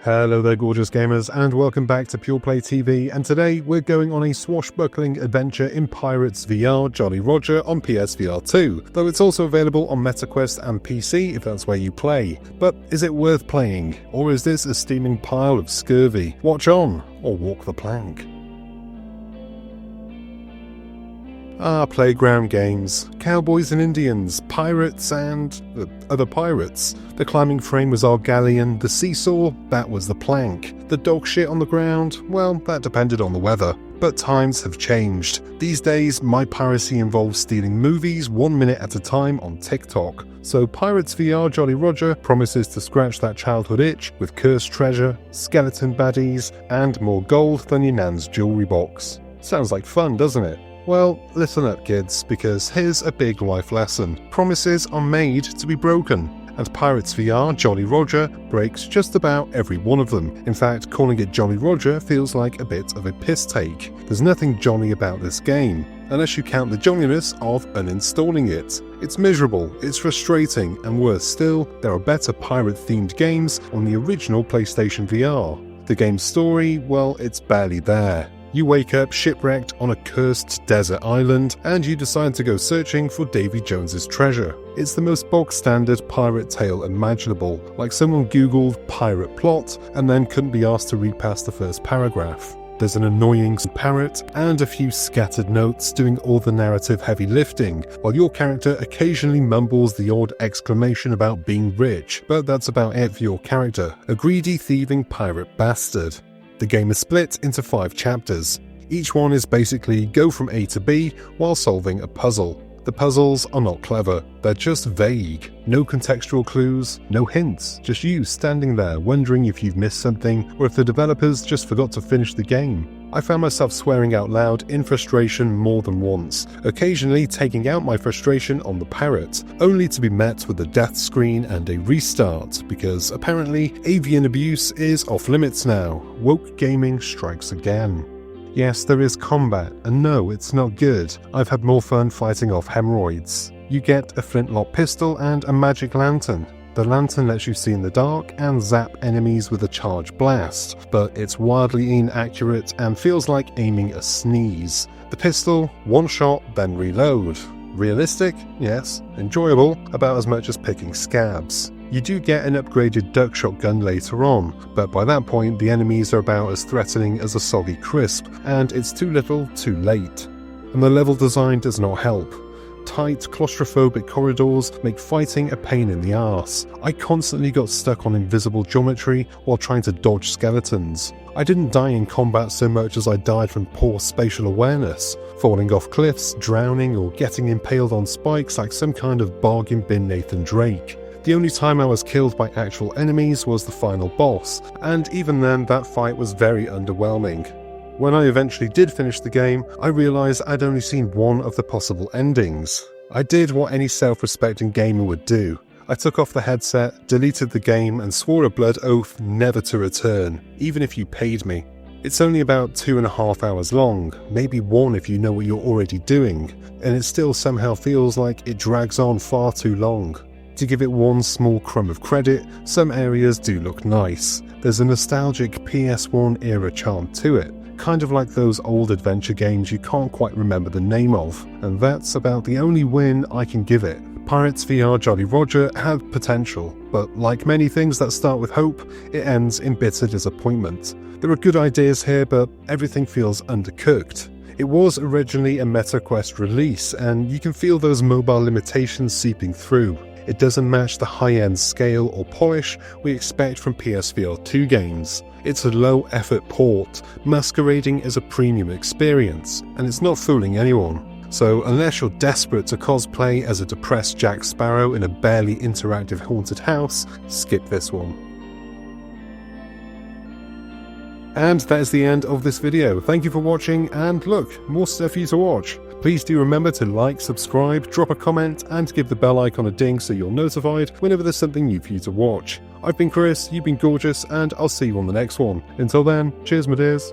Hello there gorgeous gamers and welcome back to Pure Play TV, and today we're going on a swashbuckling adventure in Pirates VR Jolly Roger on PSVR2, though it's also available on MetaQuest and PC if that's where you play. But is it worth playing, or is this a steaming pile of scurvy? Watch on, or walk the plank. Playground games, cowboys and Indians, pirates and other pirates. The climbing frame was our galleon, the seesaw, that was the plank. The dog shit on the ground, well, that depended on the weather. But times have changed. These days, my piracy involves stealing movies 1 minute at a time on TikTok. So Pirates VR Jolly Roger promises to scratch that childhood itch with cursed treasure, skeleton baddies, and more gold than your nan's jewelry box. Sounds like fun, doesn't it? Well, listen up kids, because here's a big life lesson. Promises are made to be broken, and Pirates VR Jolly Roger breaks just about every one of them. In fact, calling it Jolly Roger feels like a bit of a piss take. There's nothing jolly about this game, unless you count the jolliness of uninstalling it. It's miserable, it's frustrating, and worse still, there are better pirate-themed games on the original PlayStation VR. The game's story, well, it's barely there. You wake up shipwrecked on a cursed desert island, and you decide to go searching for Davy Jones's treasure. It's the most bog-standard pirate tale imaginable, like someone googled pirate plot and then couldn't be asked to read past the first paragraph. There's an annoying parrot and a few scattered notes doing all the narrative heavy lifting, while your character occasionally mumbles the odd exclamation about being rich, but that's about it for your character, a greedy thieving pirate bastard. The game is split into 5 chapters. Each one is basically go from A to B while solving a puzzle. The puzzles are not clever, they're just vague. No contextual clues, no hints, just you standing there wondering if you've missed something or if the developers just forgot to finish the game. I found myself swearing out loud in frustration more than once, occasionally taking out my frustration on the parrot, only to be met with a death screen and a restart, because apparently avian abuse is off limits now. Woke gaming strikes again. Yes, there is combat, and no, it's not good. I've had more fun fighting off hemorrhoids. You get a flintlock pistol and a magic lantern. The lantern lets you see in the dark and zap enemies with a charge blast, but it's wildly inaccurate and feels like aiming a sneeze. The pistol, one shot, then reload. Realistic? Yes. Enjoyable? About as much as picking scabs. You do get an upgraded duck shotgun later on, but by that point the enemies are about as threatening as a soggy crisp, and it's too little too late. And the level design does not help. Tight, claustrophobic corridors make fighting a pain in the arse. I constantly got stuck on invisible geometry while trying to dodge skeletons. I didn't die in combat so much as I died from poor spatial awareness, falling off cliffs, drowning, or getting impaled on spikes like some kind of bargain bin Nathan Drake. The only time I was killed by actual enemies was the final boss, and even then that fight was very underwhelming. When I eventually did finish the game, I realised I'd only seen one of the possible endings. I did what any self-respecting gamer would do. I took off the headset, deleted the game, and swore a blood oath never to return, even if you paid me. It's only about 2.5 hours long, maybe 1 if you know what you're already doing, and it still somehow feels like it drags on far too long. To give it one small crumb of credit, some areas do look nice. There's a nostalgic PS1 era charm to it, kind of like those old adventure games you can't quite remember the name of, and that's about the only win I can give it. Pirates VR Jolly Roger had potential, but like many things that start with hope, it ends in bitter disappointment. There are good ideas here, but everything feels undercooked. It was originally a MetaQuest release, and you can feel those mobile limitations seeping through. It doesn't match the high-end scale or polish we expect from PSVR2 games. It's a low-effort port, masquerading as a premium experience, and it's not fooling anyone. So unless you're desperate to cosplay as a depressed Jack Sparrow in a barely interactive haunted house, skip this one. And that is the end of this video. Thank you for watching, and look, more stuff for you to watch. Please do remember to like, subscribe, drop a comment, and give the bell icon a ding so you're notified whenever there's something new for you to watch. I've been Chris, you've been gorgeous, and I'll see you on the next one. Until then, cheers my dears.